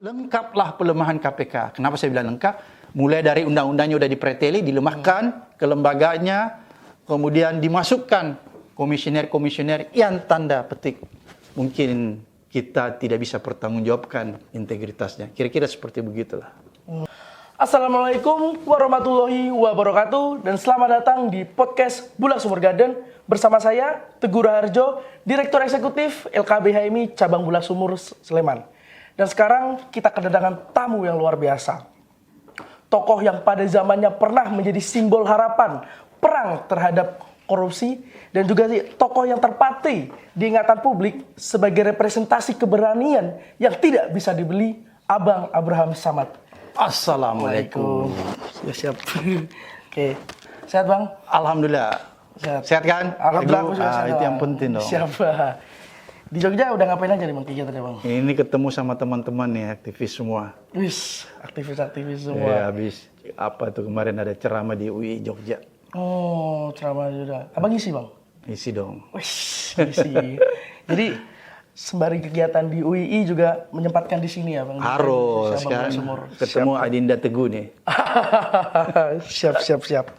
Lengkaplah pelemahan KPK. Kenapa saya bilang lengkap? Mulai dari undang-undangnya sudah dipreteli, dilemahkan, kelembagaannya, kemudian dimasukkan komisioner-komisioner yang tanda petik mungkin kita tidak bisa pertanggungjawabkan integritasnya. Kira-kira seperti begitulah. Assalamualaikum warahmatullahi wabarakatuh dan selamat datang di podcast Bulak Sumur Garden bersama saya Teguh Raharjo, Direktur Eksekutif LKB HMI Cabang Bulak Sumur Sleman. Dan sekarang kita kedatangan tamu yang luar biasa. Tokoh yang pada zamannya pernah menjadi simbol harapan perang terhadap korupsi dan juga tokoh yang terpatri di ingatan publik sebagai representasi keberanian yang tidak bisa dibeli, Abang Abraham Samad. Assalamualaikum. Ya, siap. Oke. Sehat, Bang? Alhamdulillah. Sehat. Sehat kan? Alhamdulillah aku juga sehat. Itu yang penting dong. Siap. Di Jogja udah ngapain aja nih, Bang, kegiatannya, Bang? Ini ketemu sama teman-teman nih, aktivis semua. Wis, aktivis-aktivis semua. Ya, habis apa tuh kemarin ada ceramah di UI Jogja. Oh, ceramah juga. Abang ngisi, Bang? Isi dong. Wis, ngisi. Jadi sembari kegiatan di UII juga menyempatkan di sini ya, Bang? Harus kan. Ketemu Adinda Teguh nih. Siap.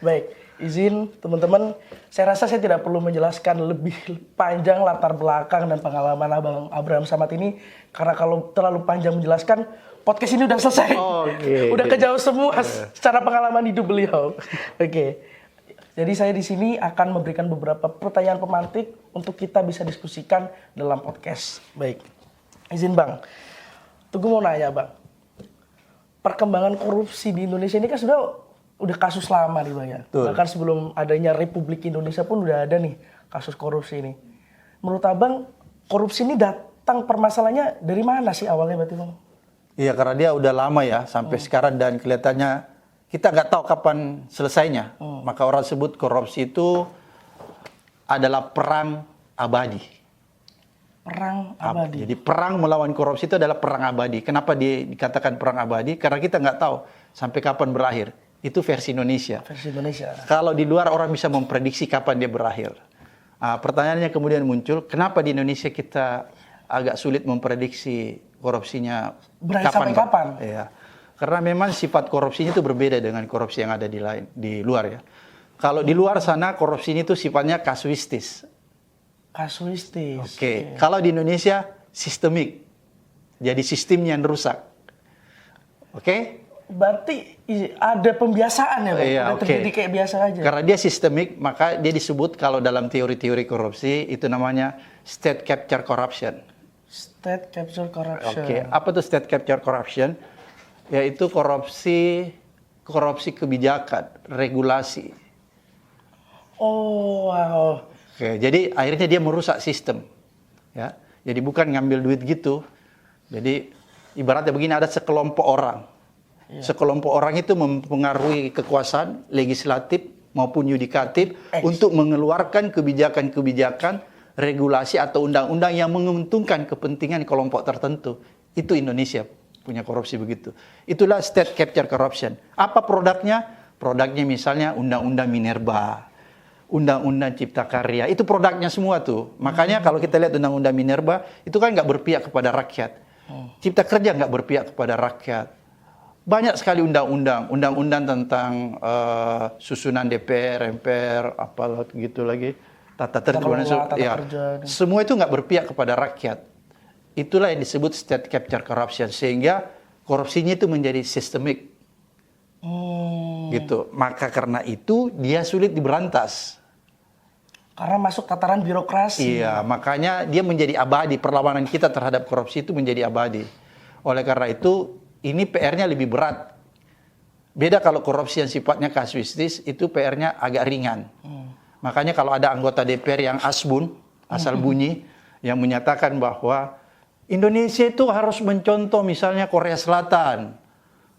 Baik, izin teman-teman, saya rasa saya tidak perlu menjelaskan lebih panjang latar belakang dan pengalaman Abang Abraham Samad ini, karena kalau terlalu panjang menjelaskan, podcast ini udah selesai. Udah kejauh semua secara pengalaman hidup beliau. Oke. Jadi saya di sini akan memberikan beberapa pertanyaan pemantik untuk kita bisa diskusikan dalam podcast. Baik. Izin, Bang. Teguh mau nanya, Bang. Perkembangan korupsi di Indonesia ini kan sudah kasus lama nih, Bang, ya. Bahkan sebelum adanya Republik Indonesia pun udah ada nih kasus korupsi ini. Menurut Abang, korupsi ini datang permasalahannya dari mana sih awalnya, berarti, Bang? Iya, karena dia udah lama ya sampai sekarang dan kelihatannya kita nggak tahu kapan selesainya. Maka orang sebut korupsi itu adalah perang abadi. Perang abadi. Jadi perang melawan korupsi itu adalah perang abadi. Kenapa dikatakan perang abadi? Karena kita nggak tahu sampai kapan berakhir. Itu versi Indonesia. Versi Indonesia. Kalau di luar orang bisa memprediksi kapan dia berakhir. Pertanyaannya kemudian muncul, kenapa di Indonesia kita agak sulit memprediksi korupsinya sampai kapan? Iya. Karena memang sifat korupsinya itu berbeda dengan korupsi yang ada di luar ya. Kalau di luar sana korupsinya itu sifatnya kasuistis. Kasuistis. Oke. Kalau di Indonesia sistemik. Jadi sistemnya yang rusak. Oke? Berarti ada pembiasaan ya, Bang? Iya, terjadi kayak biasa aja. Karena dia sistemik, maka dia disebut kalau dalam teori-teori korupsi itu namanya state capture corruption. State capture corruption. Oke, apa tuh state capture corruption? Yaitu korupsi kebijakan, regulasi. Oh, wow. Oke, jadi akhirnya dia merusak sistem. Ya. Jadi bukan ngambil duit gitu. Jadi ibaratnya begini, ada sekelompok orang. Sekelompok orang itu mempengaruhi kekuasaan legislatif maupun yudikatif untuk mengeluarkan kebijakan-kebijakan, regulasi atau undang-undang yang menguntungkan kepentingan kelompok tertentu. Itu Indonesia punya korupsi begitu. Itulah state capture corruption. Apa produknya? Produknya misalnya undang-undang Minerba, undang-undang Cipta Karya. Itu produknya semua tuh. Makanya kalau kita lihat undang-undang Minerba, itu kan nggak berpihak kepada rakyat. Cipta Kerja nggak berpihak kepada rakyat. Banyak sekali undang-undang tentang susunan DPR, MPR, apa gitu lagi, tata tertib. Semua itu nggak berpihak kepada rakyat. Itulah yang disebut state capture corruption, sehingga korupsinya itu menjadi sistemik. Gitu. Maka karena itu dia sulit diberantas. Karena masuk tataran birokrasi. Iya, makanya dia menjadi abadi. Perlawanan kita terhadap korupsi itu menjadi abadi. Oleh karena itu ini PR-nya lebih berat. Beda kalau korupsi yang sifatnya kasuistis, itu PR-nya agak ringan. Makanya kalau ada anggota DPR yang asbun, asal bunyi, yang menyatakan bahwa Indonesia itu harus mencontoh misalnya Korea Selatan.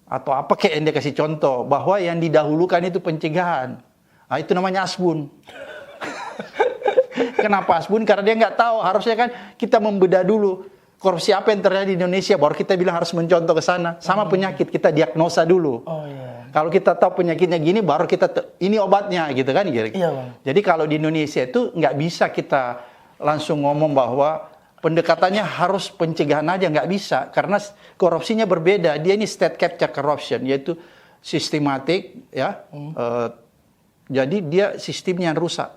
Atau apa kayak yang dia kasih contoh, bahwa yang didahulukan itu pencegahan. Nah, itu namanya asbun. Kenapa asbun? Karena dia nggak tahu, harusnya kan kita membedah dulu. Korupsi apa yang terjadi di Indonesia, baru kita bilang harus mencontoh ke sana. Sama penyakit, kita diagnosa dulu. Kalau kita tahu penyakitnya gini, baru kita ini obatnya, gitu kan? Iya, Bang. Jadi kalau di Indonesia itu nggak bisa kita langsung ngomong bahwa pendekatannya harus pencegahan aja, nggak bisa. Karena korupsinya berbeda. Dia ini state capture corruption, yaitu sistematik, ya. Jadi dia sistemnya yang rusak.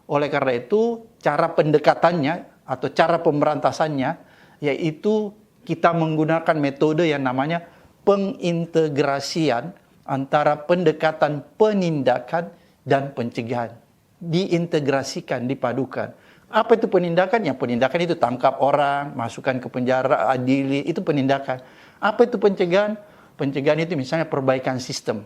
Oleh karena itu, cara pendekatannya atau cara pemberantasannya, yaitu kita menggunakan metode yang namanya pengintegrasian antara pendekatan penindakan dan pencegahan. Diintegrasikan, dipadukan. Apa itu penindakan? Yang penindakan itu tangkap orang, masukkan ke penjara, adili, itu penindakan. Apa itu pencegahan? Pencegahan itu misalnya perbaikan sistem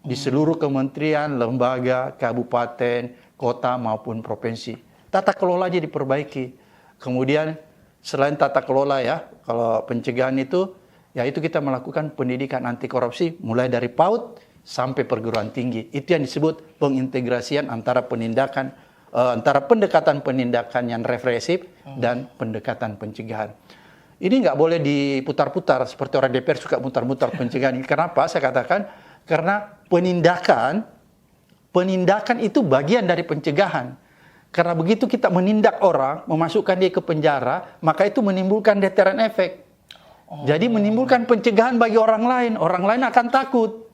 di seluruh kementerian, lembaga, kabupaten, kota maupun provinsi. Tata kelola aja diperbaiki. Kemudian selain tata kelola ya, kalau pencegahan itu, ya itu kita melakukan pendidikan anti korupsi mulai dari PAUD sampai perguruan tinggi. Itu yang disebut pengintegrasian antara penindakan, antara pendekatan penindakan yang represif dan pendekatan pencegahan. Ini nggak boleh diputar-putar seperti orang DPR suka mutar-mutar pencegahan. Kenapa? Saya katakan karena penindakan itu bagian dari pencegahan. Karena begitu kita menindak orang, memasukkan dia ke penjara, maka itu menimbulkan deterrent effect. Jadi menimbulkan pencegahan bagi orang lain akan takut.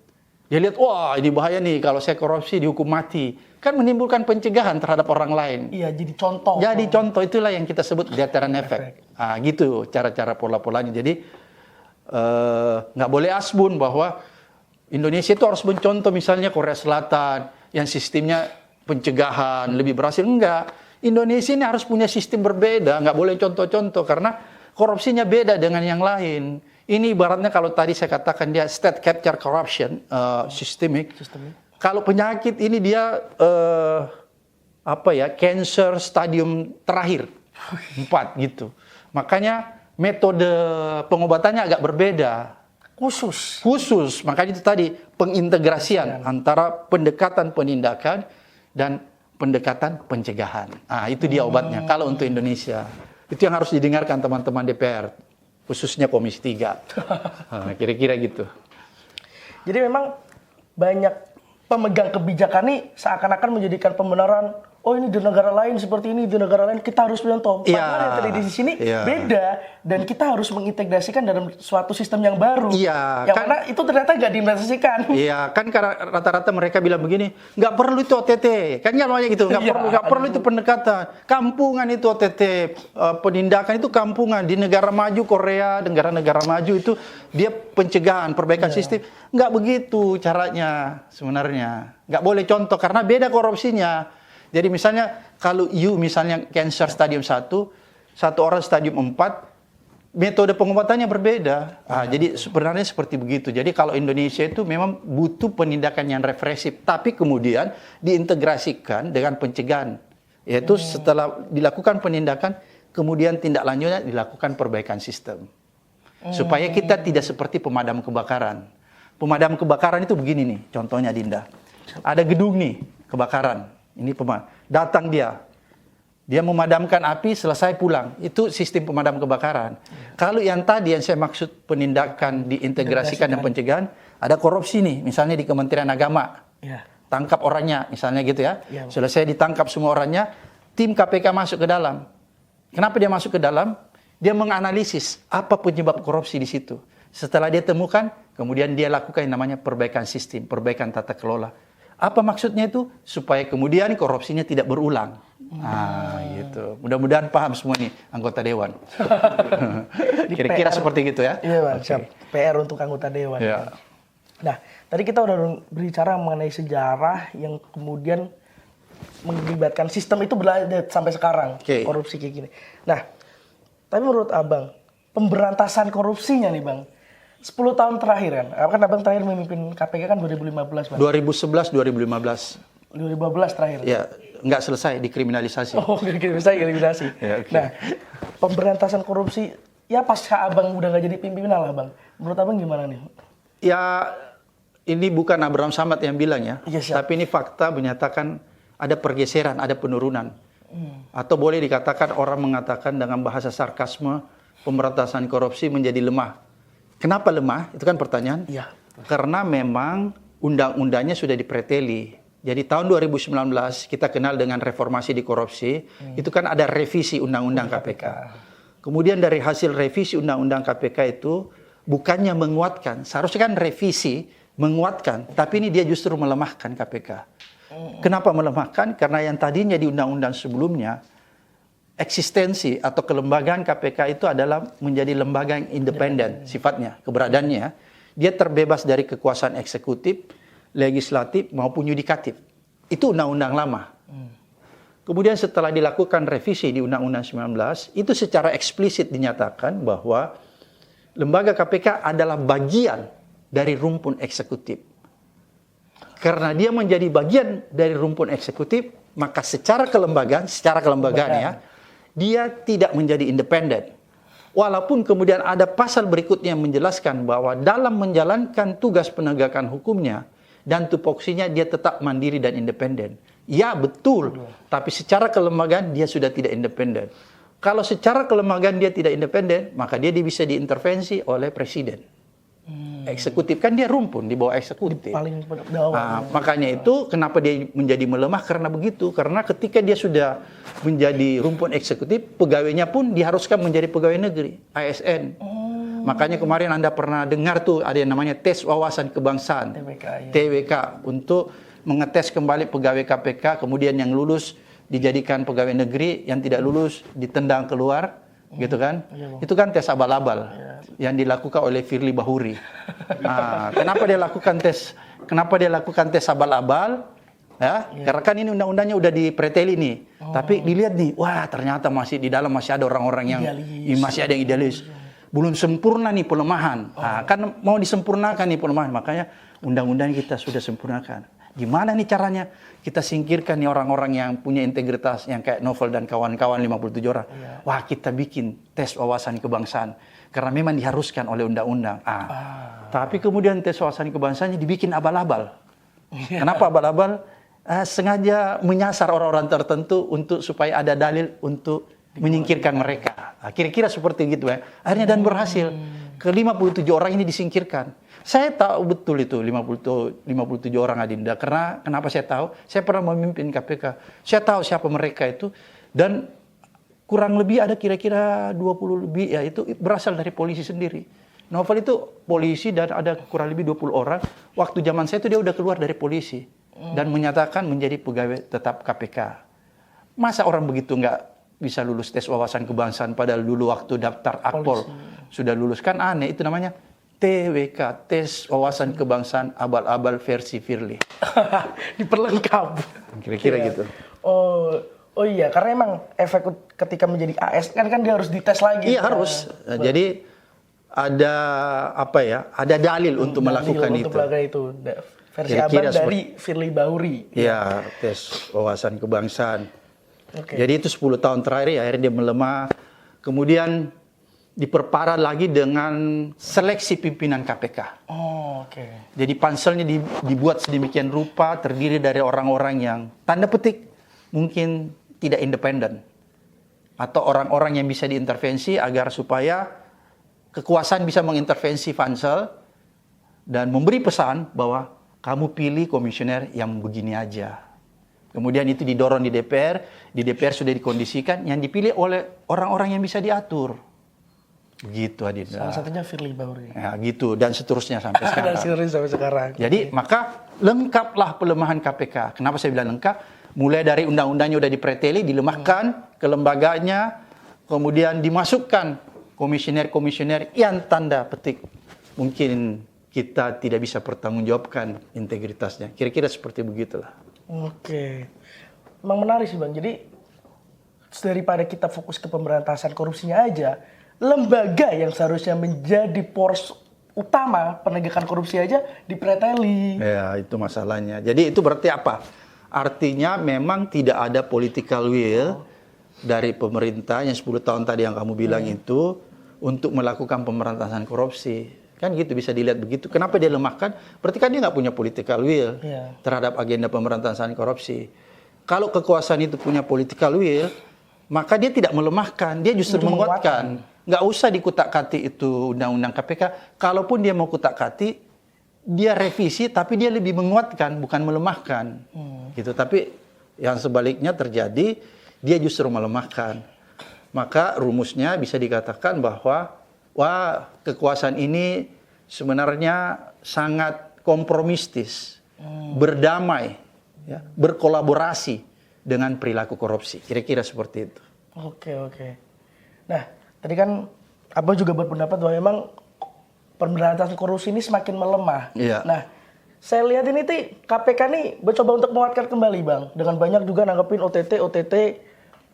Dia lihat, wah ini bahaya nih kalau saya korupsi dihukum mati. Kan menimbulkan pencegahan terhadap orang lain. Iya, jadi contoh. Jadi contoh, itulah yang kita sebut deterrent effect. Nah, gitu cara-cara pola-polanya. Jadi nggak boleh asbun bahwa Indonesia itu harus mencontoh misalnya Korea Selatan yang sistemnya pencegahan lebih berhasil. Enggak. Indonesia ini harus punya sistem berbeda. Nggak boleh contoh-contoh karena korupsinya beda dengan yang lain. Ini ibaratnya kalau tadi saya katakan dia state capture corruption, systemic. Kalau penyakit ini dia cancer stadium terakhir 4 gitu. Makanya metode pengobatannya agak berbeda. Khusus. Makanya itu tadi pengintegrasian antara pendekatan penindakan dan pendekatan pencegahan. Ah, itu dia obatnya kalau untuk Indonesia. Itu yang harus didengarkan teman-teman DPR, khususnya Komisi 3. Nah, kira-kira gitu. Jadi memang banyak pemegang kebijakan nih seakan-akan menjadikan pembenaran, oh ini di negara lain seperti ini, di negara lain kita harus contoh. Padahal yang terjadi di sini beda dan kita harus mengintegrasikan dalam suatu sistem yang baru. Yang mana itu ternyata nggak diimplementasikan. Iya, kan karena rata-rata mereka bilang begini, nggak perlu itu OTT, kan banyak gitu, nggak perlu itu pendekatan, kampungan itu OTT, penindakan itu kampungan. Di negara maju Korea, negara-negara maju itu dia pencegahan, perbaikan sistem, nggak begitu caranya sebenarnya, nggak boleh contoh karena beda korupsinya. Jadi misalnya kalau misalnya cancer stadium 1, satu orang stadium 4, metode pengobatannya berbeda. Jadi sebenarnya seperti begitu. Jadi kalau Indonesia itu memang butuh penindakan yang represif, tapi kemudian diintegrasikan dengan pencegahan. Yaitu setelah dilakukan penindakan, kemudian tindak lanjutnya dilakukan perbaikan sistem. Supaya kita tidak seperti pemadam kebakaran. Pemadam kebakaran itu begini nih, contohnya Dinda. Ada gedung nih, kebakaran. Ini datang dia memadamkan api, selesai pulang. Itu sistem pemadam kebakaran. Kalau yang tadi yang saya maksud penindakan diintegrasikan dan pencegahan, ada korupsi nih, misalnya di Kementerian Agama. Tangkap orangnya, misalnya gitu ya. Selesai ditangkap semua orangnya, tim KPK masuk ke dalam. Kenapa dia masuk ke dalam? Dia menganalisis apa penyebab korupsi di situ. Setelah dia temukan, kemudian dia lakukan yang namanya perbaikan sistem, perbaikan tata kelola. Apa maksudnya itu? Supaya kemudian korupsinya tidak berulang. Gitu. Mudah-mudahan paham semua nih anggota dewan. Kira-kira seperti gitu ya. Iya, Bang. Siap. PR untuk anggota dewan. Ya. Nah, tadi kita udah berbicara mengenai sejarah yang kemudian mengibatkan sistem itu berlanjut sampai sekarang. Korupsi kayak gini. Nah, tapi menurut Abang, pemberantasan korupsinya nih, Bang, 10 tahun terakhir kan Abang terakhir memimpin KPK kan 2015, Bang. 2011, 2015. 2015 terakhir. Ya, nggak selesai dikriminalisasi. Oh, kriminalisasi. Nah, pemberantasan korupsi, ya pasca Abang udah nggak jadi pimpinan lah, Bang. Menurut Abang gimana nih? Ya, ini bukan Abraham Samad yang bilang ya. Tapi ini fakta menyatakan ada pergeseran, ada penurunan. Atau boleh dikatakan orang mengatakan dengan bahasa sarkasme, pemberantasan korupsi menjadi lemah. Kenapa lemah? Itu kan pertanyaan. Karena memang undang-undangnya sudah dipreteli. Jadi tahun 2019 kita kenal dengan reformasi di korupsi. Itu kan ada revisi undang-undang KPK. Kemudian dari hasil revisi Undang-Undang KPK itu bukannya menguatkan, seharusnya kan revisi menguatkan, tapi ini dia justru melemahkan KPK. Kenapa melemahkan? Karena yang tadinya di undang-undang sebelumnya eksistensi atau kelembagaan KPK itu adalah menjadi lembaga yang independen sifatnya, keberadaannya. Dia terbebas dari kekuasaan eksekutif, legislatif maupun yudikatif. Itu undang-undang lama. Kemudian setelah dilakukan revisi di Undang-Undang 19, itu secara eksplisit dinyatakan bahwa lembaga KPK adalah bagian dari rumpun eksekutif. Karena dia menjadi bagian dari rumpun eksekutif, maka secara kelembagaan ya, dia tidak menjadi independen. Walaupun kemudian ada pasal berikutnya yang menjelaskan bahwa dalam menjalankan tugas penegakan hukumnya dan tupoksinya dia tetap mandiri dan independen. Ya betul, tapi secara kelembagaan dia sudah tidak independen. Kalau secara kelembagaan dia tidak independen, maka dia bisa diintervensi oleh presiden. Eksekutif kan dia rumpun di bawah eksekutif. Paling bawah. Makanya itu kenapa dia menjadi melemah karena begitu. Karena ketika dia sudah menjadi rumpun eksekutif, pegawainya pun diharuskan menjadi pegawai negeri, ASN. Makanya kemarin Anda pernah dengar tuh ada yang namanya tes wawasan kebangsaan, TWK, untuk mengetes kembali pegawai KPK, kemudian yang lulus dijadikan pegawai negeri, yang tidak lulus ditendang keluar, gitu kan? Itu kan tes abal-abal yang dilakukan oleh Firly Bahuri. Kenapa dia lakukan tes abal-abal? Ya, karena kan ini undang-undangnya udah dipreteli nih. Tapi dilihat nih, wah ternyata masih di dalam masih ada orang-orang yang masih ada yang idealis. Belum sempurna nih pelemahan. Kan mau disempurnakan nih pelemahan, makanya undang-undang kita sudah sempurnakan. Gimana nih caranya? Kita singkirkan nih orang-orang yang punya integritas, yang kayak Novel dan kawan-kawan 57 orang. Wah, kita bikin tes wawasan kebangsaan. Karena memang diharuskan oleh undang-undang. Tapi kemudian tes wawasan kebangsaannya dibikin abal-abal. Kenapa abal-abal? Sengaja menyasar orang-orang tertentu untuk supaya ada dalil untuk menyingkirkan mereka. Kira-kira seperti gitu ya. Akhirnya dan berhasil. Ke-57 orang ini disingkirkan. Saya tahu betul itu 57 orang Adinda. Karena kenapa saya tahu? Saya pernah memimpin KPK. Saya tahu siapa mereka itu. Dan kurang lebih ada kira-kira 20 lebih. Ya itu berasal dari polisi sendiri. Novel itu polisi dan ada kurang lebih 20 orang. Waktu zaman saya itu dia udah keluar dari polisi. Dan menyatakan menjadi pegawai tetap KPK. Masa orang begitu nggak bisa lulus tes wawasan kebangsaan padahal dulu waktu daftar Akpol sudah lulus? Kan aneh, itu namanya TWK, tes wawasan kebangsaan abal-abal versi Firly. Diperlengkap. Kira-kira gitu. Oh iya, karena emang efek ketika menjadi ASN kan dia harus dites lagi. Iya harus. Jadi ada apa ya? Ada dalil untuk melakukan itu. Untuk melakukan itu. Versi abal dari Firly Bahuri. Iya, tes wawasan kebangsaan. Jadi itu 10 tahun terakhir ya, akhirnya dia melemah. Kemudian diperparah lagi dengan seleksi pimpinan KPK. Jadi panselnya dibuat sedemikian rupa, terdiri dari orang-orang yang tanda petik mungkin tidak independen. Atau orang-orang yang bisa diintervensi agar supaya kekuasaan bisa mengintervensi pansel dan memberi pesan bahwa kamu pilih komisioner yang begini aja. Kemudian itu didorong di DPR sudah dikondisikan, yang dipilih oleh orang-orang yang bisa diatur. Begitu Adinda. Salah satunya Firly Bahuri. Ya gitu, dan seterusnya sampai sekarang. Jadi maka lengkaplah pelemahan KPK. Kenapa saya bilang lengkap? Mulai dari undang-undangnya udah dipreteli, dilemahkan, kelembagaannya, kemudian dimasukkan komisioner-komisioner yang tanda petik mungkin kita tidak bisa pertanggungjawabkan integritasnya. Kira-kira seperti begitulah. Memang menarik sih Bang. Jadi daripada kita fokus ke pemberantasan korupsinya aja, lembaga yang seharusnya menjadi poros utama penegakan korupsi aja dipreteli. Ya, itu masalahnya. Jadi itu berarti apa? Artinya memang tidak ada political will dari pemerintah yang 10 tahun tadi yang kamu bilang itu untuk melakukan pemberantasan korupsi. Kan gitu, bisa dilihat begitu. Kenapa dia lemahkan? Berarti kan dia nggak punya political will terhadap agenda pemberantasan korupsi. Kalau kekuasaan itu punya political will, maka dia tidak melemahkan, dia justru menguatkan. Nggak usah dikutak-katik itu undang-undang KPK. Kalaupun dia mau kutak-katik, dia revisi, tapi dia lebih menguatkan, bukan melemahkan. Gitu. Tapi yang sebaliknya terjadi, dia justru melemahkan. maka rumusnya bisa dikatakan bahwa kekuasaan ini sebenarnya sangat kompromistis, berdamai, ya, berkolaborasi dengan perilaku korupsi. Kira-kira seperti itu. Oke. Nah, tadi kan Abang juga berpendapat bahwa memang pemberantasan korupsi ini semakin melemah. Iya. Nah, saya lihat ini KPK nih mencoba untuk menguatkan kembali, Bang. Dengan banyak juga nanggepin OTT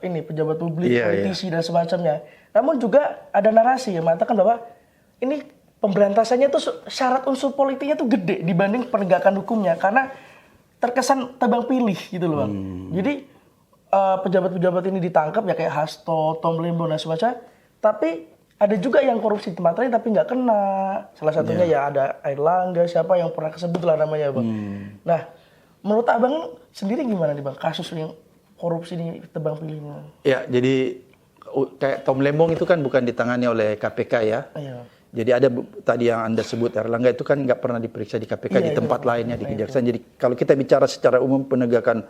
ini pejabat publik, politisi dan semacamnya. Namun juga ada narasi yang mengatakan bahwa ini pemberantasannya tuh syarat unsur politiknya tuh gede dibanding penegakan hukumnya karena terkesan tebang pilih gitu loh, Bang. Jadi pejabat-pejabat ini ditangkap ya kayak Hasto, Tom Lembong dan semacamnya. Tapi ada juga yang korupsi di tempat lain tapi nggak kena. Salah satunya ya ada Airlangga, siapa yang pernah kesebut lah namanya, Bang. Nah, menurut Abang sendiri gimana nih, Bang, kasus yang korupsi ini tebang pilihnya? Ya, jadi kayak Tom Lembong itu kan bukan ditangani oleh KPK ya. Iya. Jadi ada tadi yang Anda sebut Airlangga itu kan nggak pernah diperiksa di KPK, di tempat lainnya, di kejaksaan. Jadi kalau kita bicara secara umum penegakan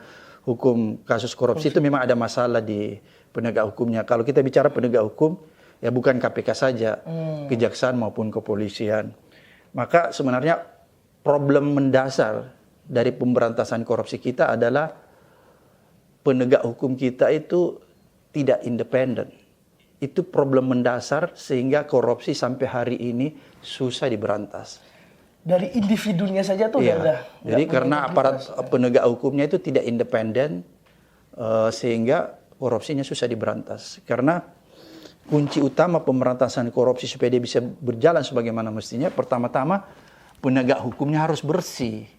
hukum kasus korupsi itu memang ada masalah di penegak hukumnya. Kalau kita bicara penegak hukum, ya bukan KPK saja, kejaksaan maupun kepolisian. Maka sebenarnya problem mendasar dari pemberantasan korupsi kita adalah penegak hukum kita itu tidak independen. Itu problem mendasar sehingga korupsi sampai hari ini susah diberantas. Dari individunya saja tuh udah. Jadi karena aparat penegak hukumnya itu tidak independen, sehingga korupsinya susah diberantas. Karena kunci utama pemberantasan korupsi supaya dia bisa berjalan sebagaimana mestinya, pertama-tama penegak hukumnya harus bersih.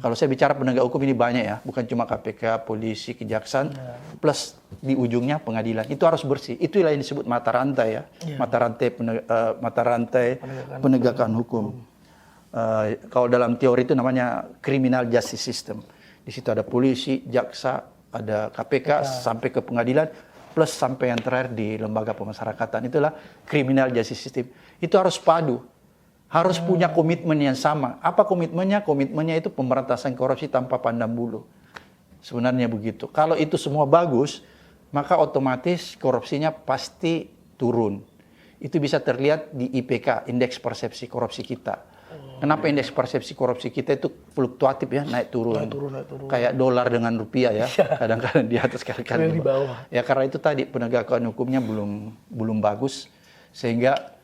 Kalau saya bicara penegak hukum ini banyak ya, bukan cuma KPK, polisi, kejaksaan, plus di ujungnya pengadilan. Itu harus bersih. Itulah yang disebut mata rantai ya, mata rantai penegakan hukum. Kalau dalam teori itu namanya criminal justice system. Di situ ada polisi, jaksa, ada KPK, sampai ke pengadilan, plus sampai yang terakhir di lembaga pemasyarakatan. Itulah criminal justice system. Itu harus padu. Harus punya komitmen yang sama. Apa komitmennya? Komitmennya itu pemberantasan korupsi tanpa pandang bulu. Sebenarnya begitu. Kalau itu semua bagus, maka otomatis korupsinya pasti turun. Itu bisa terlihat di IPK, indeks persepsi korupsi kita. Kenapa indeks persepsi korupsi kita itu fluktuatif ya, naik turun. Naik turun. Kayak dolar dengan rupiah ya. Kadang-kadang di atas, kadang-kadang di bawah. Ya karena itu tadi penegakan hukumnya belum bagus, sehingga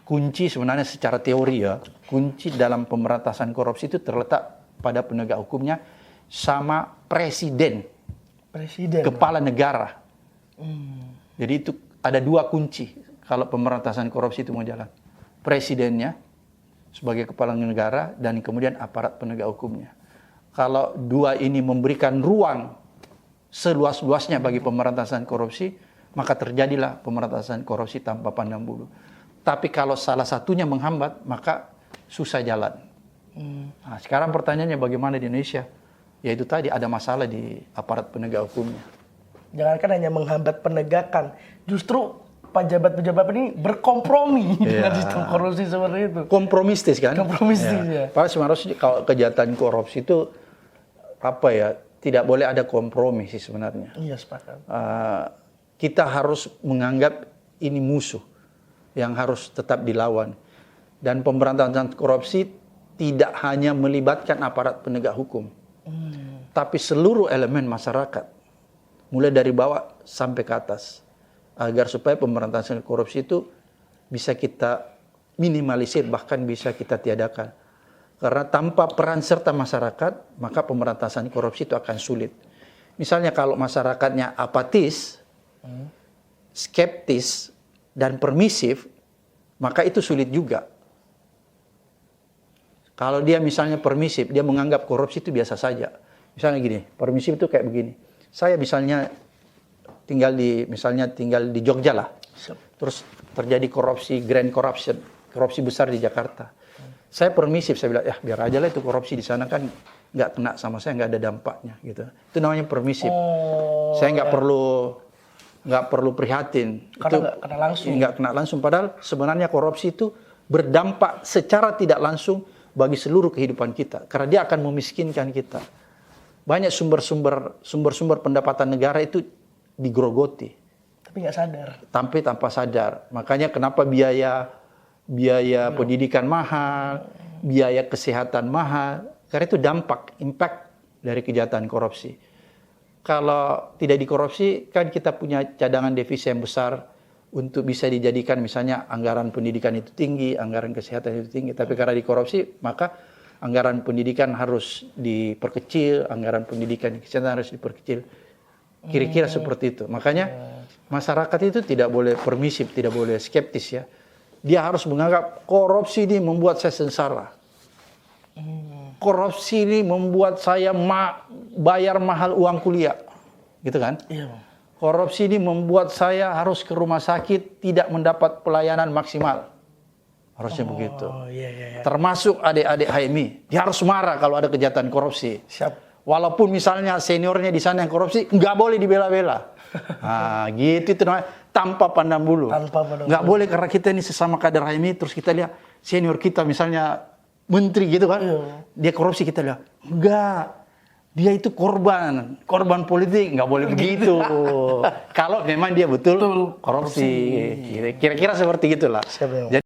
kunci sebenarnya secara teori ya, kunci dalam pemberantasan korupsi itu terletak pada penegak hukumnya sama presiden, kepala negara. Jadi itu ada dua kunci kalau pemberantasan korupsi itu mau jalan. Presidennya sebagai kepala negara dan kemudian aparat penegak hukumnya. Kalau dua ini memberikan ruang seluas-luasnya bagi pemberantasan korupsi, maka terjadilah pemberantasan korupsi tanpa pandang bulu. Tapi kalau salah satunya menghambat, maka susah jalan. Nah, sekarang pertanyaannya bagaimana di Indonesia? Ya itu tadi ada masalah di aparat penegak hukumnya. Jangankan hanya menghambat penegakan, justru pejabat-pejabat ini berkompromi dengan sistem korupsi seperti itu. Kompromistis kan? Kompromistis ya. Padahal sebenarnya kalau kejahatan korupsi itu tidak boleh ada kompromi sih sebenarnya. Iya, sepakat. Kita harus menganggap ini musuh yang harus tetap dilawan. Dan pemberantasan korupsi tidak hanya melibatkan aparat penegak hukum, tapi seluruh elemen masyarakat, mulai dari bawah sampai ke atas, agar supaya pemberantasan korupsi itu bisa kita minimalisir, bahkan bisa kita tiadakan. Karena tanpa peran serta masyarakat, maka pemberantasan korupsi itu akan sulit. Misalnya kalau masyarakatnya apatis, skeptis, dan permisif, maka itu sulit juga. Kalau dia misalnya permisif, dia menganggap korupsi itu biasa saja. Misalnya gini, permisif itu kayak begini. Saya misalnya tinggal di Jogja lah. Terus terjadi grand korupsi besar di Jakarta. Saya permisif, saya bilang, ya biar aja lah itu korupsi di sana kan nggak kena sama saya, nggak ada dampaknya gitu. Itu namanya permisif. Saya nggak perlu prihatin. Karena nggak kena langsung. Padahal sebenarnya korupsi itu berdampak secara tidak langsung bagi seluruh kehidupan kita. Karena dia akan memiskinkan kita. Banyak sumber-sumber pendapatan negara itu digrogoti. Tapi nggak sadar. tanpa sadar. Makanya kenapa biaya pendidikan mahal, biaya kesehatan mahal, karena itu impact dari kejahatan korupsi. Kalau tidak dikorupsi, kan kita punya cadangan devisa yang besar untuk bisa dijadikan misalnya anggaran pendidikan itu tinggi, anggaran kesehatan itu tinggi. Tapi karena dikorupsi, maka anggaran pendidikan harus diperkecil, anggaran pendidikan kesehatan harus diperkecil. Kira-kira seperti itu. Makanya masyarakat itu tidak boleh permisif, tidak boleh skeptis ya. Dia harus menganggap korupsi ini membuat saya sengsara. Korupsi ini membuat saya bayar mahal uang kuliah. Gitu kan? Iya, Bang. Korupsi ini membuat saya harus ke rumah sakit tidak mendapat pelayanan maksimal. Harusnya begitu. Oh, iya. Termasuk adik-adik HMI. Dia harus marah kalau ada kejahatan korupsi. Siap. Walaupun misalnya seniornya di sana yang korupsi, nggak boleh dibela-bela. Nah, gitu itu namanya tanpa pandang bulu. Nggak boleh karena kita ini sesama kader HMI, terus kita lihat senior kita misalnya menteri gitu kan, dia korupsi, kita lihat enggak. Dia itu korban politik, nggak boleh begitu. Kalau memang dia betul korupsi. Kira-kira seperti itulah. Siap, ya. Jadi